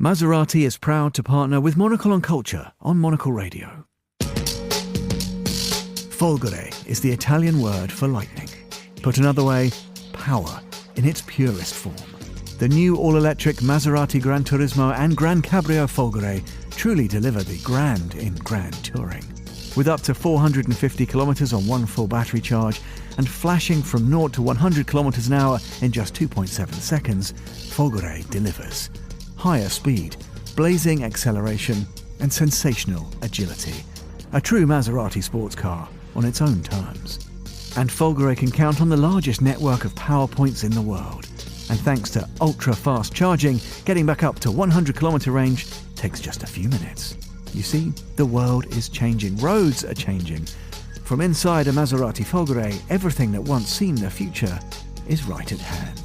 Maserati is proud to partner with Monocle on Culture on Monocle Radio. Folgore is the Italian word for lightning. Put another way, power in its purest form. The new all-electric Maserati Gran Turismo and Gran Cabrio Folgore truly deliver the grand in grand touring. With up to 450 kilometers on one full battery charge and flashing from 0 to 100 kilometers an hour in just 2.7 seconds, Folgore delivers. Higher speed, blazing acceleration, and sensational agility. A true Maserati sports car on its own terms. And Folgore can count on the largest network of power points in the world. And thanks to ultra-fast charging, getting back up to 100 kilometer range takes just a few minutes. You see, the world is changing. Roads are changing. From inside a Maserati Folgore, everything that once seemed the future is right at hand.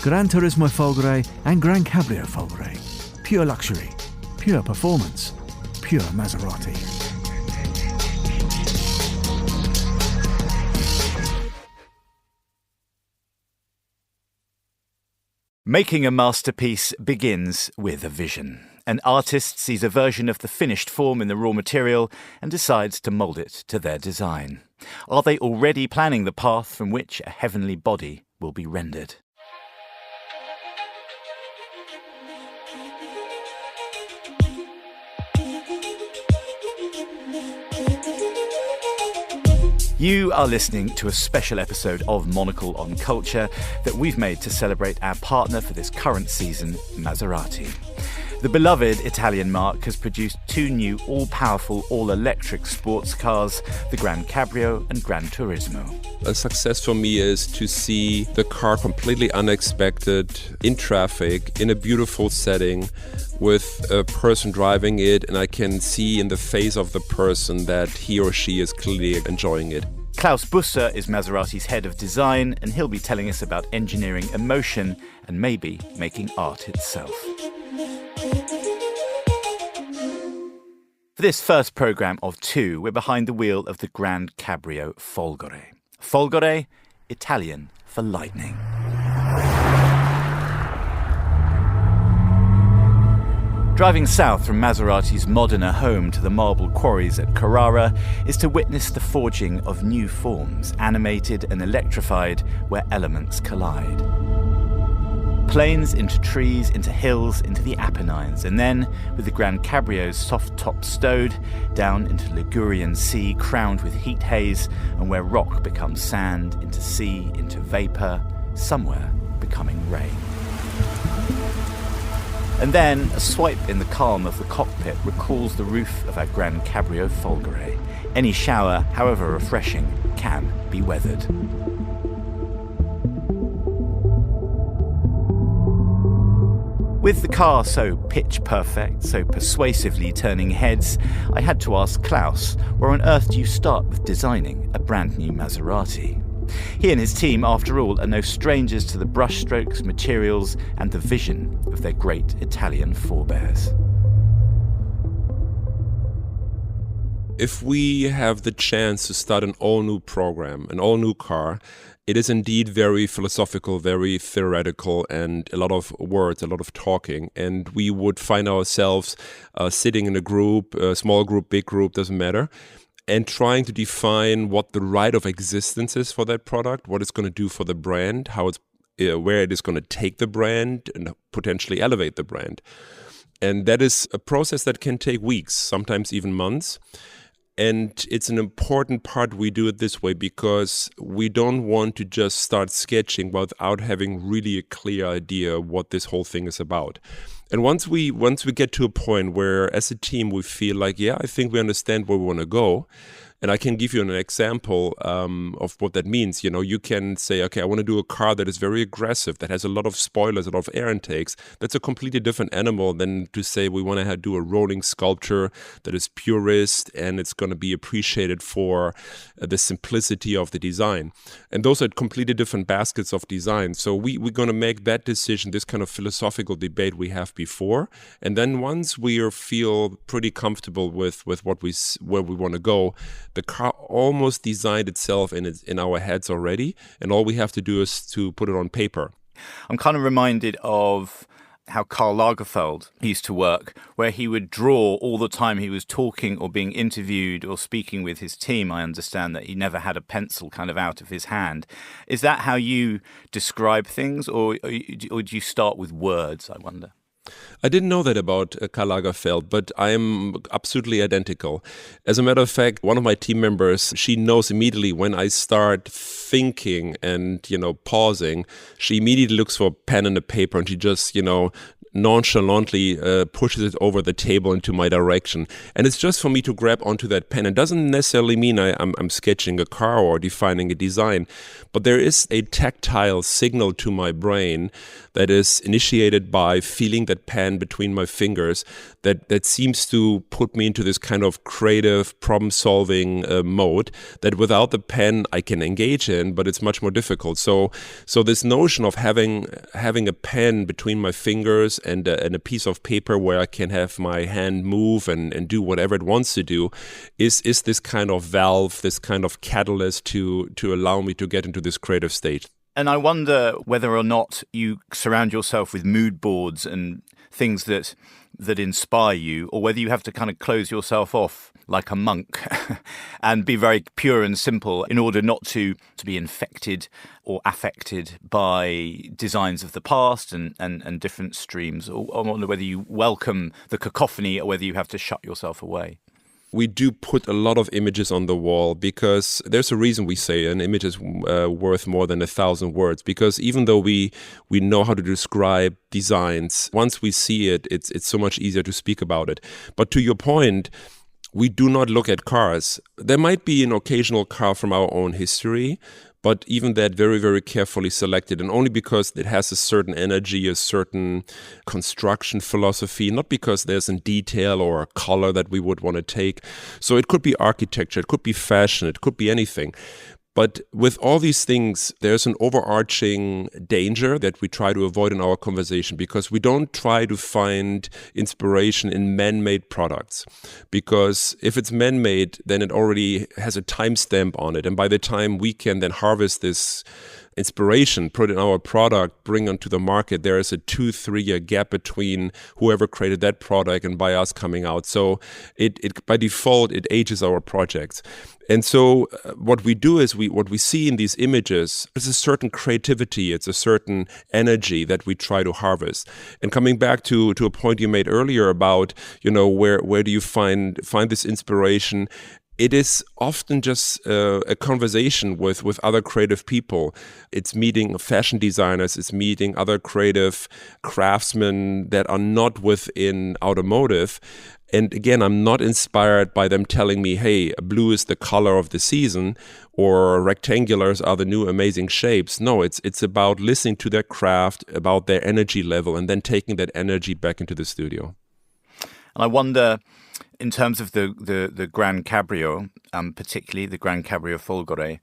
Gran Turismo Folgore and Gran Cabrio Folgore. Pure luxury, pure performance, pure Maserati. Making a masterpiece begins with a vision. An artist sees a version of the finished form in the raw material and decides to mould it to their design. Are they already planning the path from which a heavenly body will be rendered? You are listening to a special episode of Monocle on Culture that we've made to celebrate our partner for this current season, Maserati. The beloved Italian marque has produced two new all-powerful, all-electric sports cars, the Gran Cabrio and Gran Turismo. A success for me is to see the car completely unexpected, in traffic, in a beautiful setting, with a person driving it, and I can see in the face of the person that he or she is clearly enjoying it. Klaus Busse is Maserati's head of design, and he'll be telling us about engineering emotion and maybe making art itself. For this first programme of two, we're behind the wheel of the Gran Cabrio Folgore. Folgore, Italian for lightning. Driving south from Maserati's Modena home to the marble quarries at Carrara is to witness the forging of new forms, animated and electrified where elements collide. Plains into trees, into hills, into the Apennines, and then, with the Gran Cabrio's soft top stowed, down into Ligurian sea crowned with heat haze, and where rock becomes sand, into sea, into vapour, somewhere becoming rain. And then, a swipe in the calm of the cockpit recalls the roof of our Gran Cabrio Folgore. Any shower, however refreshing, can be weathered. With the car so pitch perfect, so persuasively turning heads, I had to ask Klaus, where on earth do you start with designing a brand new Maserati? He and his team, after all, are no strangers to the brushstrokes, materials, and the vision of their great Italian forebears. If we have the chance to start an all-new program, an all-new car, it is indeed very philosophical, very theoretical, and a lot of words, a lot of talking. And we would find ourselves sitting in a group, a small group, big group, doesn't matter, and trying to define what the right of existence is for that product, what it's going to do for the brand, how it's, where it is going to take the brand and potentially elevate the brand. And that is a process that can take weeks, sometimes even months. And it's an important part we do it this way because we don't want to just start sketching without having really a clear idea what this whole thing is about. And once we get to a point where as a team we feel like, yeah, I think we understand where we want to go. And I can give you an example of what that means. You know, you can say, okay, I want to do a car that is very aggressive, that has a lot of spoilers, a lot of air intakes. That's a completely different animal than to say we want to do a rolling sculpture that is purist and it's going to be appreciated for the simplicity of the design. And those are completely different baskets of design. So we're going to make that decision, this kind of philosophical debate we have before. And then once we feel pretty comfortable with where we want to go, the car almost designed itself in our heads already, and all we have to do is to put it on paper. I'm kind of reminded of how Karl Lagerfeld used to work, where he would draw all the time he was talking or being interviewed or speaking with his team. I understand that he never had a pencil kind of out of his hand. Is that how you describe things, or do you start with words, I wonder? I didn't know that about Karl Lagerfeld, but I'm absolutely identical. As a matter of fact, one of my team members, she knows immediately when I start thinking and, pausing, she immediately looks for a pen and a paper, and she just, nonchalantly pushes it over the table into my direction. And it's just for me to grab onto that pen. It doesn't necessarily mean I'm sketching a car or defining a design, but there is a tactile signal to my brain that is initiated by feeling that pen between my fingers that seems to put me into this kind of creative problem-solving mode that without the pen I can engage in, but it's much more difficult. So this notion of having a pen between my fingers and a piece of paper where I can have my hand move and do whatever it wants to do is this kind of valve, this kind of catalyst to allow me to get into this creative state. And I wonder whether or not you surround yourself with mood boards and things that inspire you, or whether you have to kind of close yourself off like a monk and be very pure and simple in order not to be infected or affected by designs of the past and different streams. Or I wonder whether you welcome the cacophony or whether you have to shut yourself away. We do put a lot of images on the wall because there's a reason we say an image is worth more than 1,000 words. Because even though we know how to describe designs, once we see it, it's so much easier to speak about it. But to your point, we do not look at cars. There might be an occasional car from our own history, but even that very, very carefully selected, and only because it has a certain energy, a certain construction philosophy, not because there's a detail or a color that we would want to take. So it could be architecture, it could be fashion, it could be anything. But with all these things, there's an overarching danger that we try to avoid in our conversation, because we don't try to find inspiration in man-made products. Because if it's man-made, then it already has a timestamp on it. And by the time we can then harvest this inspiration, put in our product, bring onto the market, there is a 2-3 year gap between whoever created that product and by us coming out. So it by default, it ages our projects. And so what we do is what we see in these images is a certain creativity, it's a certain energy that we try to harvest. And coming back to a point you made earlier about, where do you find this inspiration? It is often just a conversation with other creative people. It's meeting fashion designers, it's meeting other creative craftsmen that are not within automotive. And again, I'm not inspired by them telling me, hey, blue is the color of the season or rectangulars are the new amazing shapes. No, it's about listening to their craft, about their energy level, and then taking that energy back into the studio. And I wonder, in terms of the Gran Cabrio, particularly the Gran Cabrio Folgore,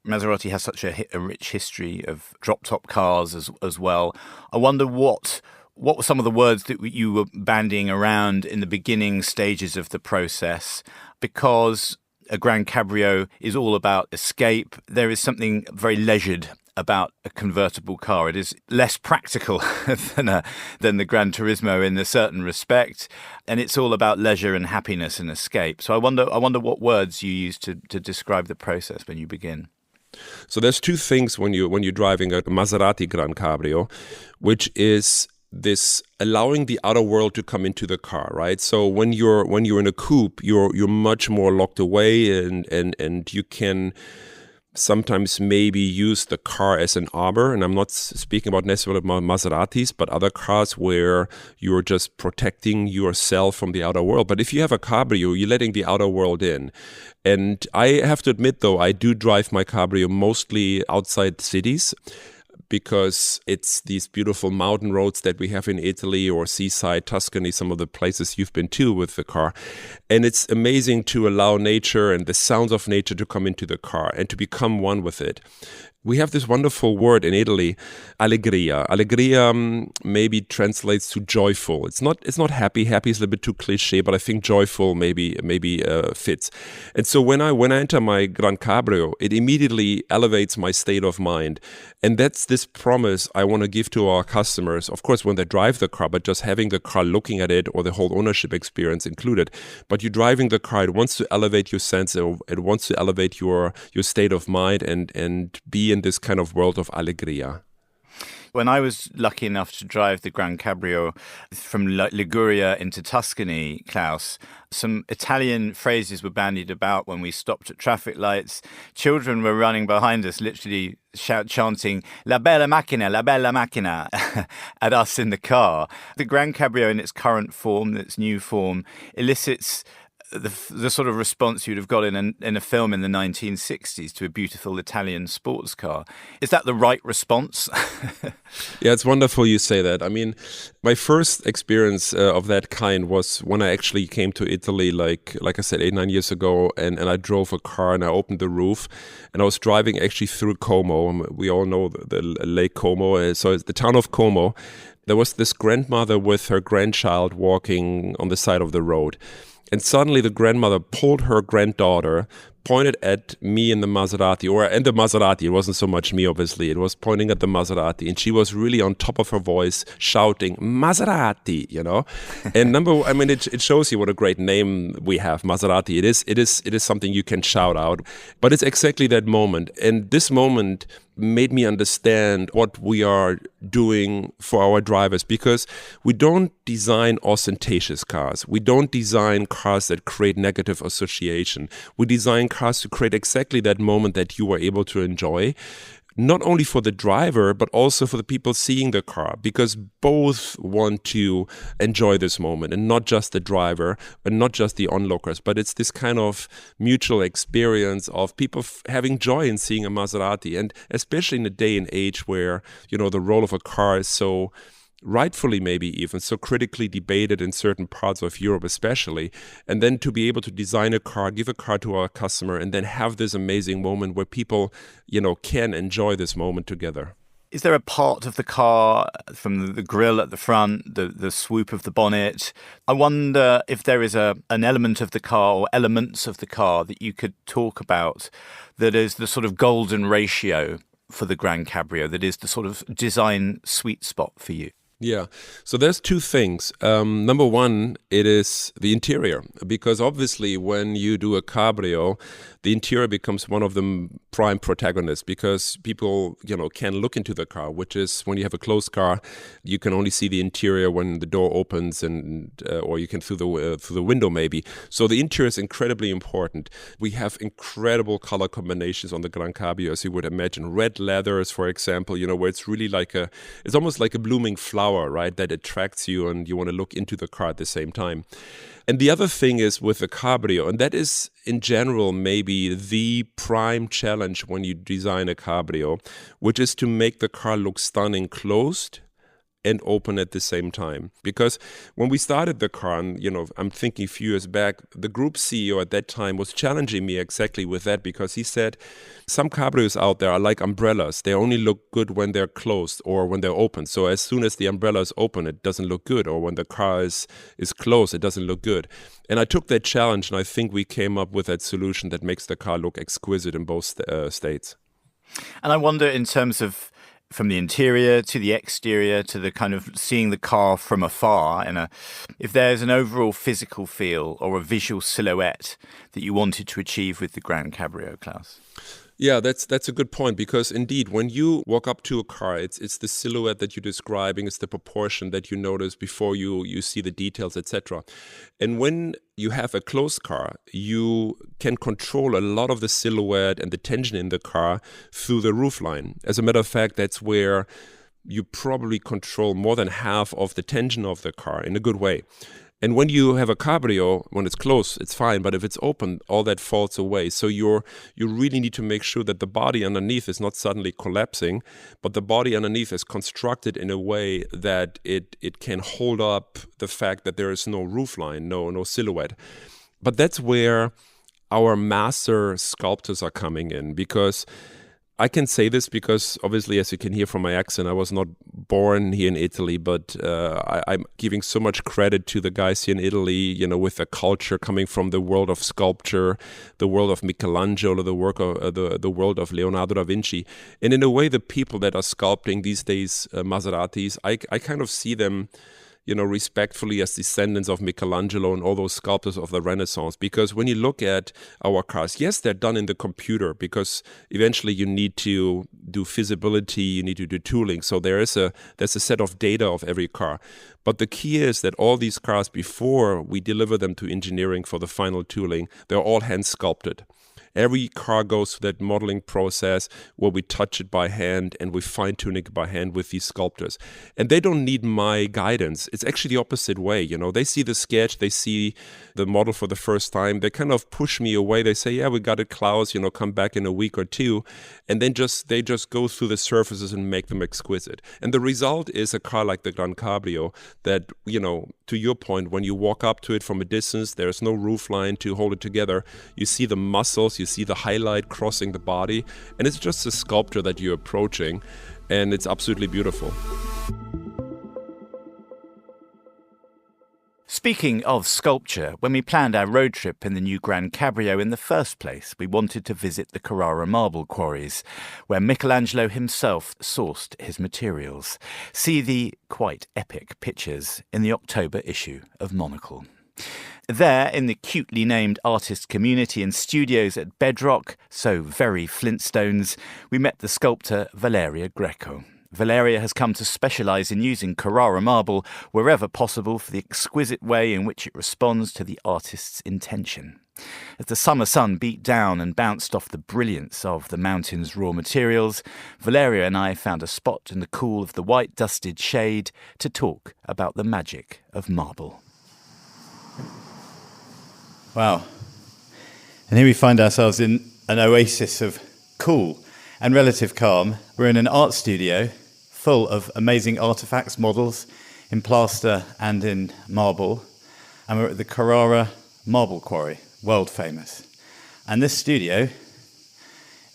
Maserati has such a rich history of drop-top cars as well. I wonder what were some of the words that you were bandying around in the beginning stages of the process? Because a Gran Cabrio is all about escape. There is something very leisured about a convertible car. It is less practical than the Gran Turismo in a certain respect, and it's all about leisure and happiness and escape. So I wonder what words you use to describe the process when you begin. So there's two things when you're driving a Maserati Gran Cabrio, which is this allowing the outer world to come into the car, right? So when you're in a coupe, you're much more locked away, and you can sometimes maybe use the car as an arbor. And I'm not speaking about necessarily about Maseratis, but other cars where you're just protecting yourself from the outer world. But if you have a Cabrio, you're letting the outer world in. And I have to admit, though, I do drive my Cabrio mostly outside cities, because it's these beautiful mountain roads that we have in Italy or seaside Tuscany, some of the places you've been to with the car. And it's amazing to allow nature and the sounds of nature to come into the car and to become one with it. We have this wonderful word in Italy, allegria. Allegria maybe translates to joyful. It's not happy. Happy is a little bit too cliche, but I think joyful maybe fits. And so when I enter my Gran Cabrio, it immediately elevates my state of mind. And that's this promise I want to give to our customers, of course, when they drive the car, but just having the car, looking at it, or the whole ownership experience included. But you're driving the car, it wants to elevate your sense, it wants to elevate your state of mind and be in this kind of world of allegria. When I was lucky enough to drive the Gran Cabrio from Liguria into Tuscany, Klaus, some Italian phrases were bandied about when we stopped at traffic lights. Children were running behind us, literally chanting, La bella macchina, at us in the car. The Gran Cabrio in its current form, its new form, elicits the sort of response you'd have got in a film in the 1960s to a beautiful Italian sports car. Is that the right response? Yeah, it's wonderful you say that. I mean, my first experience of that kind was when I actually came to Italy, like I said, 8-9 years ago, and I drove a car and I opened the roof and I was driving actually through Como. We all know the Lake Como, so it's the town of Como. There was this grandmother with her grandchild walking on the side of the road. And suddenly the grandmother pulled her granddaughter, pointed at me in the Maserati, and the Maserati. It wasn't so much me, obviously. It was pointing at the Maserati. And she was really on top of her voice, shouting, Maserati, And it shows you what a great name we have, Maserati. It is something you can shout out. But it's exactly that moment. And this moment made me understand what we are doing for our drivers, because we don't design ostentatious cars. We don't design cars that create negative association. We design cars to create exactly that moment that you are able to enjoy, not only for the driver, but also for the people seeing the car, because both want to enjoy this moment, and not just the driver, and not just the onlookers, but it's this kind of mutual experience of people having joy in seeing a Maserati. And especially in a day and age where, the role of a car is so rightfully maybe even so critically debated in certain parts of Europe especially, and then to be able to design a car, give a car to our customer, and then have this amazing moment where people, can enjoy this moment together. Is there a part of the car, from the grille at the front, the swoop of the bonnet? I wonder if there is an element of the car or elements of the car that you could talk about that is the sort of golden ratio for the Gran Cabrio, that is the sort of design sweet spot for you. Yeah, so there's two things. Number one, it is the interior, because obviously when you do a cabrio, the interior becomes one of the prime protagonists, because people, can look into the car, which is when you have a closed car, you can only see the interior when the door opens, and or you can through the window maybe. So the interior is incredibly important. We have incredible color combinations on the Gran Cabrio, as you would imagine. Red leathers, for example, where it's really it's almost like a blooming flower, right, that attracts you and you want to look into the car at the same time. And the other thing is with the Cabrio, and that is in general maybe the prime challenge when you design a Cabrio, which is to make the car look stunning closed and open at the same time. Because when we started the car, and, I'm thinking a few years back, the group CEO at that time was challenging me exactly with that, because he said, some cabrios out there are like umbrellas. They only look good when they're closed or when they're open. So as soon as the umbrella is open, it doesn't look good. Or when the car is closed, it doesn't look good. And I took that challenge, and I think we came up with that solution that makes the car look exquisite in both states. And I wonder, in terms of from the interior to the exterior to the kind of seeing the car from afar, if there's an overall physical feel or a visual silhouette that you wanted to achieve with the Gran Cabrio, Klaus? Yeah, that's a good point, because indeed, when you walk up to a car, it's the silhouette that you're describing, it's the proportion that you notice before you see the details, etc. And when you have a closed car, you can control a lot of the silhouette and the tension in the car through the roofline. As a matter of fact, that's where you probably control more than half of the tension of the car in a good way. And when you have a cabrio, when it's closed, it's fine. But if it's open, all that falls away. So you really need to make sure that the body underneath is not suddenly collapsing, but the body underneath is constructed in a way that it can hold up the fact that there is no roofline, no silhouette. But that's where our master sculptors are coming in, because I can say this because obviously, as you can hear from my accent, I was not born here in Italy, but I'm giving so much credit to the guys here in Italy, you know, with the culture coming from the world of sculpture, the world of Michelangelo, the world of Leonardo da Vinci. And in a way, the people that are sculpting these days, Maseratis, I kind of see them, you know, respectfully as descendants of Michelangelo and all those sculptors of the Renaissance. Because when you look at our cars, yes, they're done in the computer because eventually you need to do feasibility, you need to do tooling. So there's a set of data of every car. But the key is that all these cars, before we deliver them to engineering for the final tooling, they're all hand sculpted. Every car goes through that modeling process where we touch it by hand and we fine-tune it by hand with these sculptors. And they don't need my guidance. It's actually the opposite way. You know, they see the sketch, they see the model for the first time. They kind of push me away. They say, yeah, we got it, Klaus, you know, come back in a week or two. And then they just go through the surfaces and make them exquisite. And the result is a car like the Gran Cabrio that, you know, to your point, when you walk up to it from a distance, there's no roofline to hold it together. You see the muscles, you see the highlight crossing the body, and it's just a sculpture that you're approaching, and it's absolutely beautiful. Speaking of sculpture, when we planned our road trip in the new Gran Cabrio in the first place, we wanted to visit the Carrara marble quarries, where Michelangelo himself sourced his materials. See the quite epic pictures in the October issue of Monocle. There, in the cutely named artist community and studios at Bedrock, so very Flintstones, we met the sculptor Valeria Greco. Valeria has come to specialise in using Carrara marble wherever possible for the exquisite way in which it responds to the artist's intention. As the summer sun beat down and bounced off the brilliance of the mountain's raw materials, Valeria and I found a spot in the cool of the white dusted shade to talk about the magic of marble. Wow. And here we find ourselves in an oasis of cool and relative calm. We're in an art studio full of amazing artefacts, models in plaster and in marble. And we're at the Carrara marble quarry, world famous. And this studio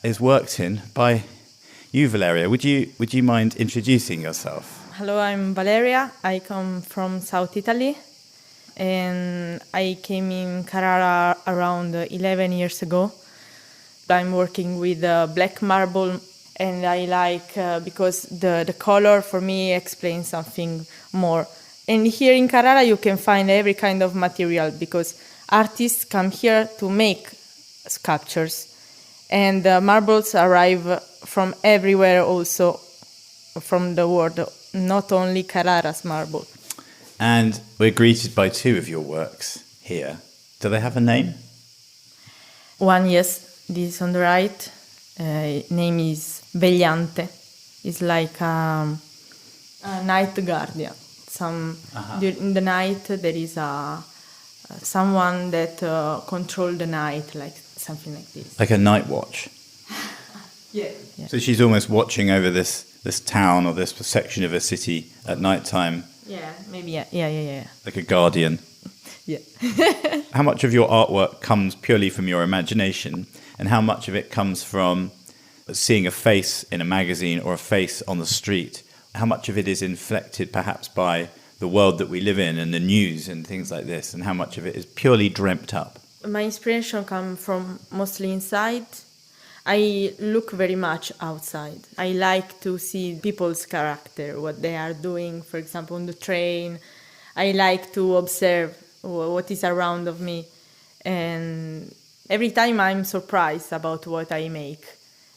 is worked in by you, Valeria. Would you mind introducing yourself? Hello, I'm Valeria. I come from South Italy. And I came in Carrara around 11 years ago. I'm working with black marble, and I like because the color for me explains something more. And here in Carrara you can find every kind of material because artists come here to make sculptures. And marbles arrive from everywhere also from the world, not only Carrara's marble. And we're greeted by two of your works here. Do they have a name? One, yes, this on the right. Name is Vegliante. It's like a night guardian. During the night there is someone that controls the night, like something like this. Like a night watch. Yeah. So she's almost watching over this town or this section of a city at night time. Yeah, maybe, yeah. Like a guardian. Yeah. How much of your artwork comes purely from your imagination, and how much of it comes from seeing a face in a magazine or a face on the street? How much of it is inflected perhaps by the world that we live in and the news and things like this, and how much of it is purely dreamt up? My inspiration comes from mostly inside. I look very much outside. I like to see people's character, what they are doing, for example, on the train. I like to observe what is around of me. And every time I'm surprised about what I make.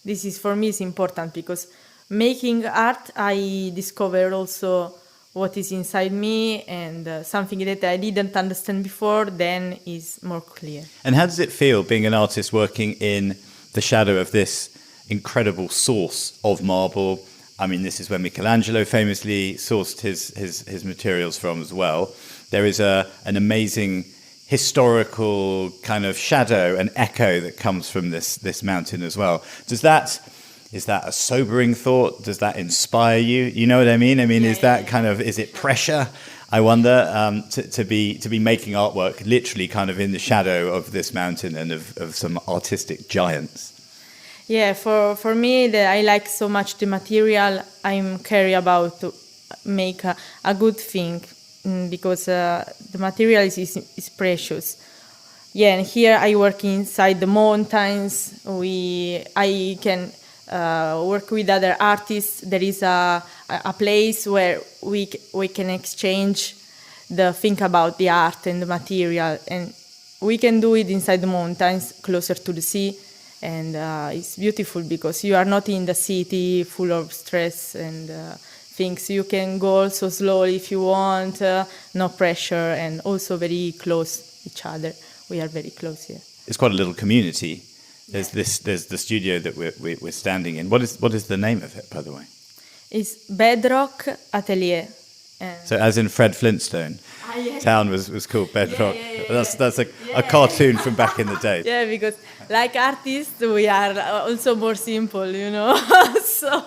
This is, for me, is important because making art, I discover also what is inside me, and something that I didn't understand before then is more clear. And how does it feel being an artist working in the shadow of this incredible source of marble? I mean, this is where Michelangelo famously sourced his materials from as well. There is an amazing historical kind of shadow and echo that comes from this mountain as well. Is that a sobering thought? Does that inspire you? You know what I mean? Is it pressure? I wonder to be making artwork literally kind of in the shadow of this mountain and of some artistic giants. Yeah, for me, I like so much the material. I'm care about to make a good thing because the material is precious. Yeah, and here I work inside the mountains. I can work with other artists. There is a place where we can exchange the think about the art and the material, and we can do it inside the mountains, closer to the sea. And it's beautiful because you are not in the city full of stress and things. You can go also slowly if you want, no pressure, and also very close each other. We are very close here. It's quite a little community. There's the studio that we're standing in. What is the name of it, by the way? It's Bedrock Atelier. So as in Fred Flintstone, town was called Bedrock. Yeah. That's a cartoon from back in the day. Yeah, because like artists, we are also more simple, So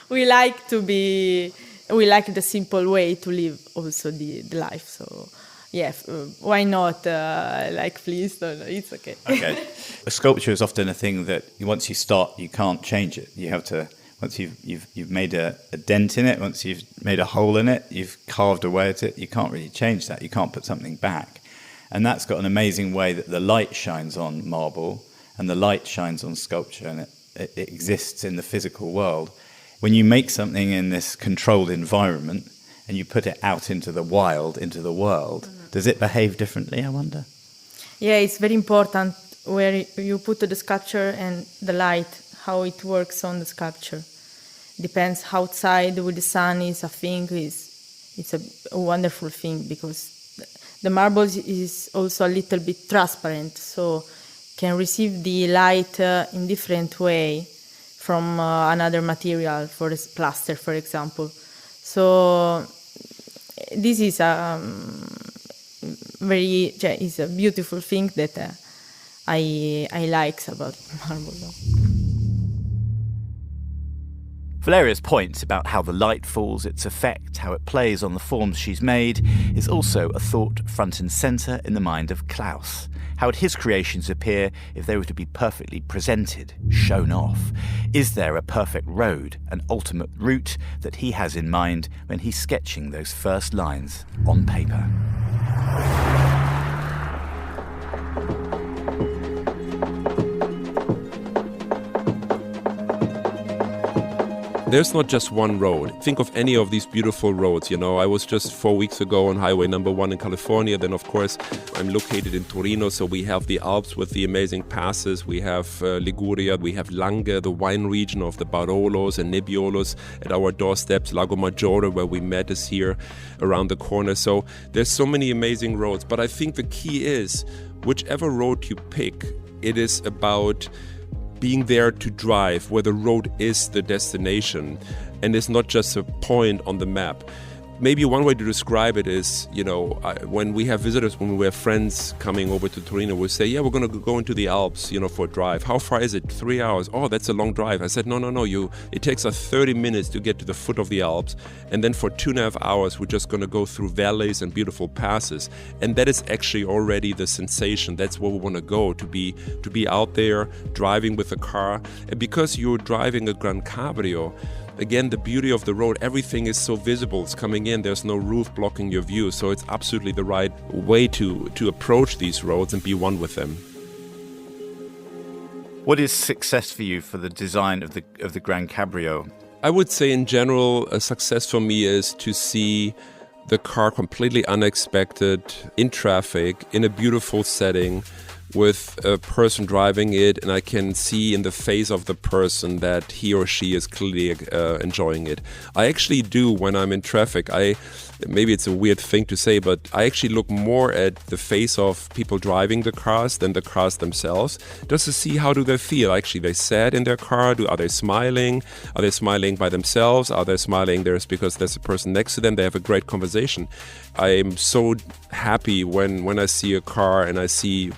we like the simple way to live also the life. So yeah, why not like Flintstone? It's okay. Okay. A sculpture is often a thing that once you start, you can't change it. You have to. Once you've made a dent in it, once you've made a hole in it, you've carved away at it, you can't really change that. You can't put something back. And that's got an amazing way that the light shines on marble and the light shines on sculpture, and it exists in the physical world. When you make something in this controlled environment and you put it out into the wild, into the world, does it behave differently, I wonder? Yeah, it's very important where you put the sculpture and the light, how it works on the sculpture. Depends outside with the sun is a thing, it's a wonderful thing because the marble is also a little bit transparent, so can receive the light in different way from another material, for plaster, for example. So this is a is a beautiful thing that I like about marble. Valeria's point about how the light falls, its effect, how it plays on the forms she's made, is also a thought front and centre in the mind of Klaus. How would his creations appear if they were to be perfectly presented, shown off? Is there a perfect road, an ultimate route that he has in mind when he's sketching those first lines on paper? There's not just one road. Think of any of these beautiful roads. I was just 4 weeks ago on Highway number 1 in California. Then, of course, I'm located in Torino, so we have the Alps with the amazing passes. We have Liguria, we have Langhe, the wine region of the Barolos and Nebbiolos at our doorsteps. Lago Maggiore, where we met, is here around the corner. So there's so many amazing roads. But I think the key is, whichever road you pick, it is about being there to drive, where the road is the destination and it's not just a point on the map. Maybe one way to describe it is, when we have visitors, when we have friends coming over to Torino, we'll say, yeah, we're going to go into the Alps, for a drive. How far is it? 3 hours. Oh, that's a long drive. I said, no, it takes us 30 minutes to get to the foot of the Alps. And then for 2.5 hours, we're just going to go through valleys and beautiful passes. And that is actually already the sensation. That's where we want to go, to be out there driving with a car. And because you're driving a Gran Cabrio, again, the beauty of the road, everything is so visible. It's coming in, there's no roof blocking your view. So it's absolutely the right way to approach these roads and be one with them. What is success for you for the design of the Gran Cabrio? I would say in general, a success for me is to see the car completely unexpected, in traffic, in a beautiful setting, with a person driving it, and I can see in the face of the person that he or she is clearly enjoying it. I actually do, when I'm in traffic, maybe it's a weird thing to say, but I actually look more at the face of people driving the cars than the cars themselves, just to see how do they feel. Actually, they sad in their car? Are they smiling? Are they smiling by themselves? Are they smiling because there's a person next to them? They have a great conversation. I'm so happy when I see a car and I see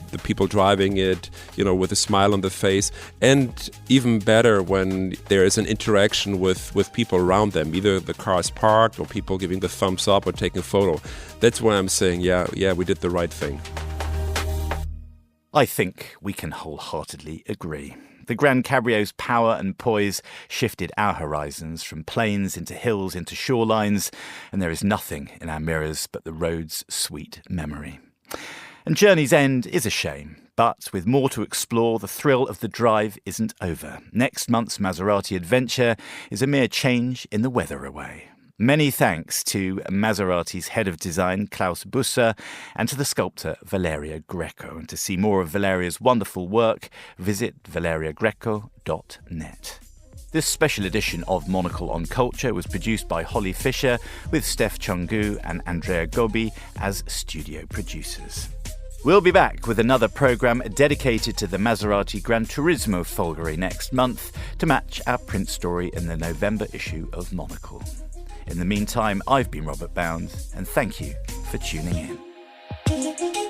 the people driving it, with a smile on the face, and even better when there is an interaction with people around them, either the car is parked or people giving the thumbs up or taking a photo. That's why I'm saying, yeah, we did the right thing. I think we can wholeheartedly agree. The Gran Cabrio's power and poise shifted our horizons from plains into hills into shorelines, and there is nothing in our mirrors but the road's sweet memory. And Journey's End is a shame, but with more to explore, the thrill of the drive isn't over. Next month's Maserati adventure is a mere change in the weather away. Many thanks to Maserati's head of design, Klaus Busse, and to the sculptor, Valeria Greco. And to see more of Valeria's wonderful work, visit valeriagreco.net. This special edition of Monocle on Culture was produced by Holly Fisher, with Steph Chungu and Andrea Gobi as studio producers. We'll be back with another programme dedicated to the Maserati Gran Turismo Folgore next month to match our print story in the November issue of Monocle. In the meantime, I've been Robert Bound, and thank you for tuning in.